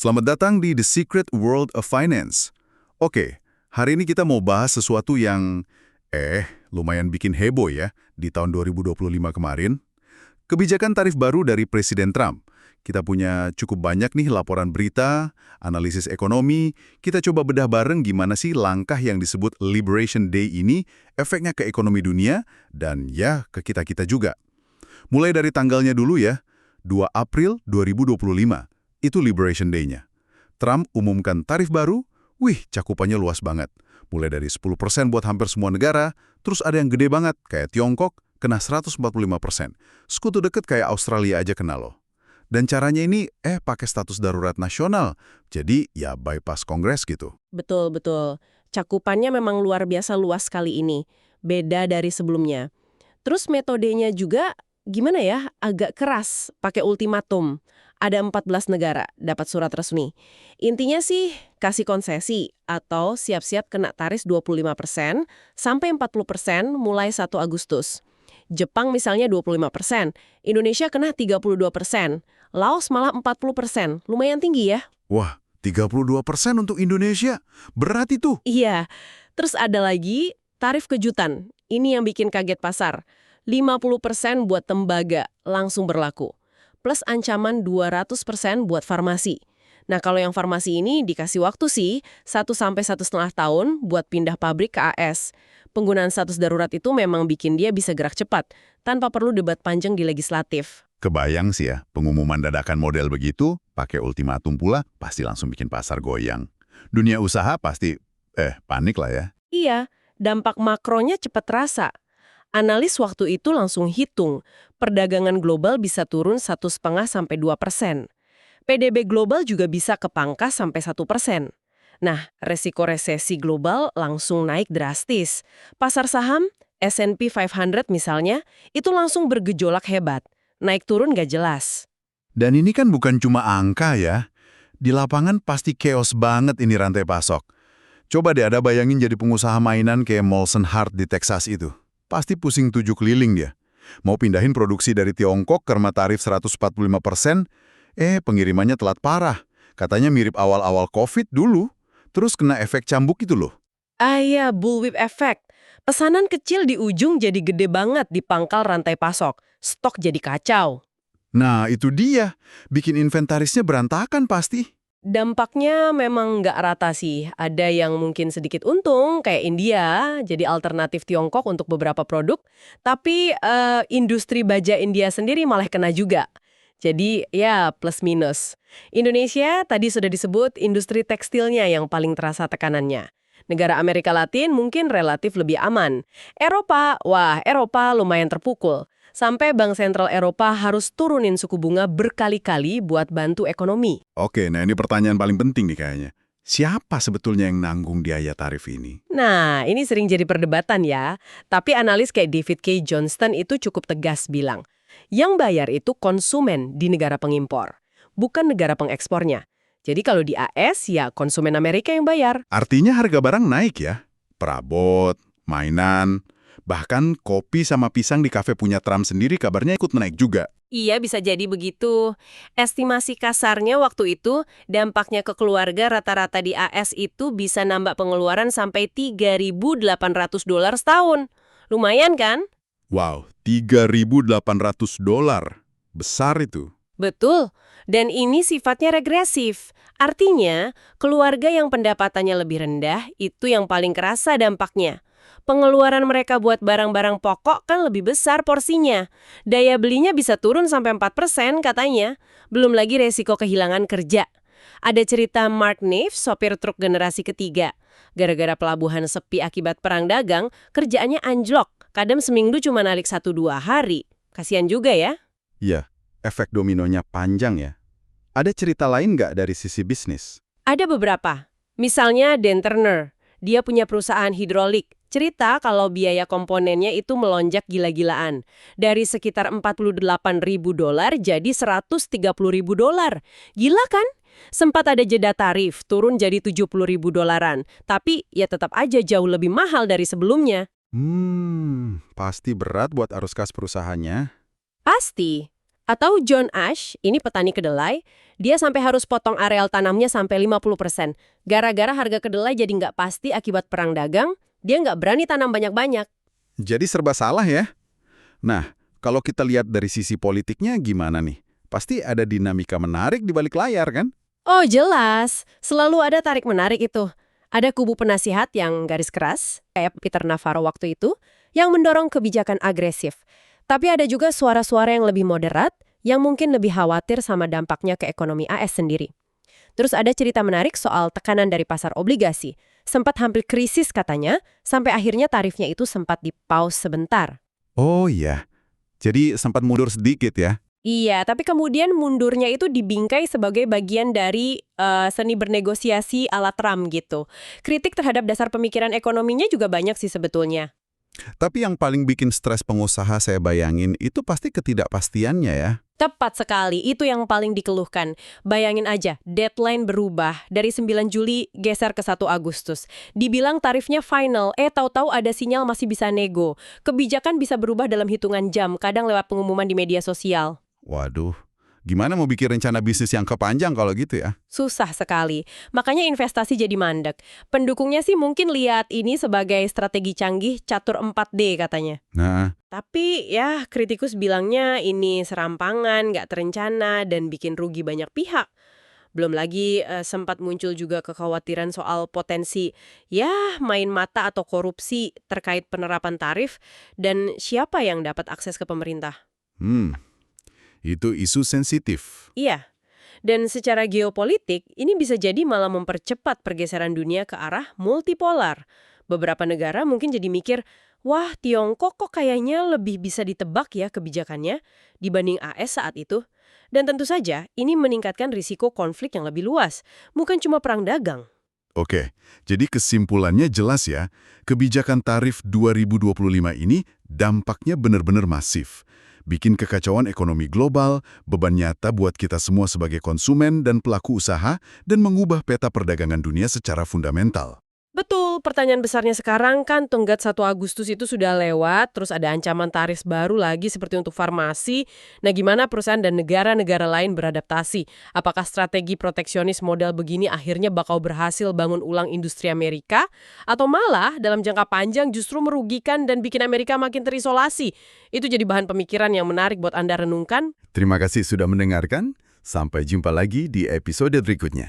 Selamat datang di The Secret World of Finance. Oke, hari ini kita mau bahas sesuatu yang, lumayan bikin heboh ya di tahun 2025 kemarin. Kebijakan tarif baru dari Presiden Trump. Kita punya cukup banyak nih laporan berita, analisis ekonomi. Kita coba bedah bareng gimana sih langkah yang disebut Liberation Day ini, efeknya ke ekonomi dunia, dan ya ke kita-kita juga. Mulai dari tanggalnya dulu ya, 2 April 2025. Itu Liberation Day-nya. Trump umumkan tarif baru, cakupannya luas banget. Mulai dari 10% buat hampir semua negara, terus ada yang gede banget, kayak Tiongkok, kena 145%. Sekutu deket kayak Australia aja kena loh. Dan caranya ini, pakai status darurat nasional. Jadi, ya bypass Kongres gitu. Betul. Cakupannya memang luar biasa luas kali ini. Beda dari sebelumnya. Terus metodenya juga gimana ya? Agak keras, pakai ultimatum. Ada 14 negara dapat surat resmi. Intinya sih kasih konsesi atau siap-siap kena tarif 25% sampai 40% mulai 1 Agustus. Jepang misalnya 25%, Indonesia kena 32%, Laos malah 40%. Lumayan tinggi ya? Wah, 32% untuk Indonesia. Berat itu. Iya. Terus ada lagi tarif kejutan. Ini yang bikin kaget pasar. 50% buat tembaga langsung berlaku. Plus ancaman 200% buat farmasi. Nah, kalau yang farmasi ini dikasih waktu sih 1 sampai 1,5 tahun buat pindah pabrik ke AS. Penggunaan status darurat itu memang bikin dia bisa gerak cepat, tanpa perlu debat panjang di legislatif. Kebayang sih ya, pengumuman dadakan model begitu, pakai ultimatum pula, pasti langsung bikin pasar goyang. Dunia usaha pasti, panik lah ya. Iya, dampak makronya cepat terasa. Analis waktu itu langsung hitung, perdagangan global bisa turun 1,5–2%. PDB global juga bisa kepangkas sampai 1%. Nah, resiko resesi global langsung naik drastis. Pasar saham, S&P 500 misalnya, itu langsung bergejolak hebat. Naik turun gak jelas. Dan ini kan bukan cuma angka ya. Di lapangan pasti chaos banget ini rantai pasok. Coba deh ada bayangin jadi pengusaha mainan kayak Molson Hart di Texas itu. Pasti pusing 7 keliling dia. Mau pindahin produksi dari Tiongkok karena tarif 145%, pengirimannya telat parah. Katanya mirip awal-awal COVID dulu, terus kena efek cambuk itu loh. Iya, bullwhip effect. Pesanan kecil di ujung jadi gede banget di pangkal rantai pasok. Stok jadi kacau. Nah, itu dia. Bikin inventarisnya berantakan pasti. Dampaknya memang nggak rata sih. Ada yang mungkin sedikit untung, kayak India, jadi alternatif Tiongkok untuk beberapa produk. Tapi industri baja India sendiri malah kena juga. Jadi ya plus minus. Indonesia tadi sudah disebut industri tekstilnya yang paling terasa tekanannya. Negara Amerika Latin mungkin relatif lebih aman. Eropa lumayan terpukul. Sampai Bank Sentral Eropa harus turunin suku bunga berkali-kali buat bantu ekonomi. Oke, nah ini pertanyaan paling penting nih kayaknya. Siapa sebetulnya yang nanggung biaya tarif ini? Nah, ini sering jadi perdebatan ya. Tapi analis kayak David K. Johnston itu cukup tegas bilang, yang bayar itu konsumen di negara pengimpor, bukan negara pengekspornya. Jadi kalau di AS, ya konsumen Amerika yang bayar. Artinya harga barang naik ya? Perabot, mainan, bahkan kopi sama pisang di kafe punya Trump sendiri kabarnya ikut naik juga. Iya, bisa jadi begitu. Estimasi kasarnya waktu itu, dampaknya ke keluarga rata-rata di AS itu bisa nambah pengeluaran sampai $3.800 setahun. Lumayan kan? Wow, $3.800. Besar itu. Betul. Dan ini sifatnya regresif. Artinya, keluarga yang pendapatannya lebih rendah itu yang paling kerasa dampaknya. Pengeluaran mereka buat barang-barang pokok kan lebih besar porsinya. Daya belinya bisa turun sampai 4% katanya. Belum lagi resiko kehilangan kerja. Ada cerita Mark Neff, sopir truk generasi ketiga. Gara-gara pelabuhan sepi akibat perang dagang, kerjaannya anjlok. Kadang seminggu cuma narik 1–2 hari. Kasian juga ya. Iya, efek dominonya panjang ya. Ada cerita lain nggak dari sisi bisnis? Ada beberapa. Misalnya Dan Turner. Dia punya perusahaan hidrolik. Cerita kalau biaya komponennya itu melonjak gila-gilaan. Dari sekitar $48.000 jadi $130.000. Gila kan? Sempat ada jeda tarif, turun jadi $70.000. Tapi ya tetap aja jauh lebih mahal dari sebelumnya. Pasti berat buat arus kas perusahaannya. Pasti. Atau John Ash, ini petani kedelai, dia sampai harus potong areal tanamnya sampai 50%. Gara-gara harga kedelai jadi nggak pasti akibat perang dagang, dia nggak berani tanam banyak-banyak. Jadi serba salah ya? Nah, kalau kita lihat dari sisi politiknya gimana nih? Pasti ada dinamika menarik di balik layar kan? Oh jelas, selalu ada tarik-menarik itu. Ada kubu penasihat yang garis keras, kayak Peter Navarro waktu itu, yang mendorong kebijakan agresif. Tapi ada juga suara-suara yang lebih moderat, yang mungkin lebih khawatir sama dampaknya ke ekonomi AS sendiri. Terus ada cerita menarik soal tekanan dari pasar obligasi. Sempat hampir krisis katanya, sampai akhirnya tarifnya itu sempat di-pause sebentar. Oh iya, jadi sempat mundur sedikit ya? Iya, tapi kemudian mundurnya itu dibingkai sebagai bagian dari seni bernegosiasi ala Trump gitu. Kritik terhadap dasar pemikiran ekonominya juga banyak sih sebetulnya. Tapi yang paling bikin stres pengusaha saya bayangin itu pasti ketidakpastiannya ya. Tepat sekali, itu yang paling dikeluhkan. Bayangin aja, deadline berubah dari 9 Juli geser ke 1 Agustus. Dibilang tarifnya final, tahu-tahu ada sinyal masih bisa nego. Kebijakan bisa berubah dalam hitungan jam, kadang lewat pengumuman di media sosial. Waduh, gimana mau bikin rencana bisnis yang kepanjang kalau gitu ya? Susah sekali. Makanya investasi jadi mandek. Pendukungnya sih mungkin lihat ini sebagai strategi canggih catur 4D katanya. Nah, Tapi ya kritikus bilangnya ini serampangan, nggak terencana, dan bikin rugi banyak pihak. Belum lagi sempat muncul juga kekhawatiran soal potensi ya main mata atau korupsi terkait penerapan tarif dan siapa yang dapat akses ke pemerintah. itu isu sensitif. Iya, dan secara geopolitik ini bisa jadi malah mempercepat pergeseran dunia ke arah multipolar. Beberapa negara mungkin jadi mikir, wah Tiongkok kok kayaknya lebih bisa ditebak ya kebijakannya dibanding AS saat itu. Dan tentu saja ini meningkatkan risiko konflik yang lebih luas, bukan cuma perang dagang. Oke, jadi kesimpulannya jelas ya, kebijakan tarif 2025 ini dampaknya benar-benar masif. Bikin kekacauan ekonomi global, beban nyata buat kita semua sebagai konsumen dan pelaku usaha, dan mengubah peta perdagangan dunia secara fundamental. Betul, pertanyaan besarnya sekarang kan tenggat 1 Agustus itu sudah lewat, terus ada ancaman tarif baru lagi seperti untuk farmasi. Nah, gimana perusahaan dan negara-negara lain beradaptasi? Apakah strategi proteksionis model begini akhirnya bakal berhasil bangun ulang industri Amerika? Atau malah dalam jangka panjang justru merugikan dan bikin Amerika makin terisolasi? Itu jadi bahan pemikiran yang menarik buat Anda renungkan. Terima kasih sudah mendengarkan, sampai jumpa lagi di episode berikutnya.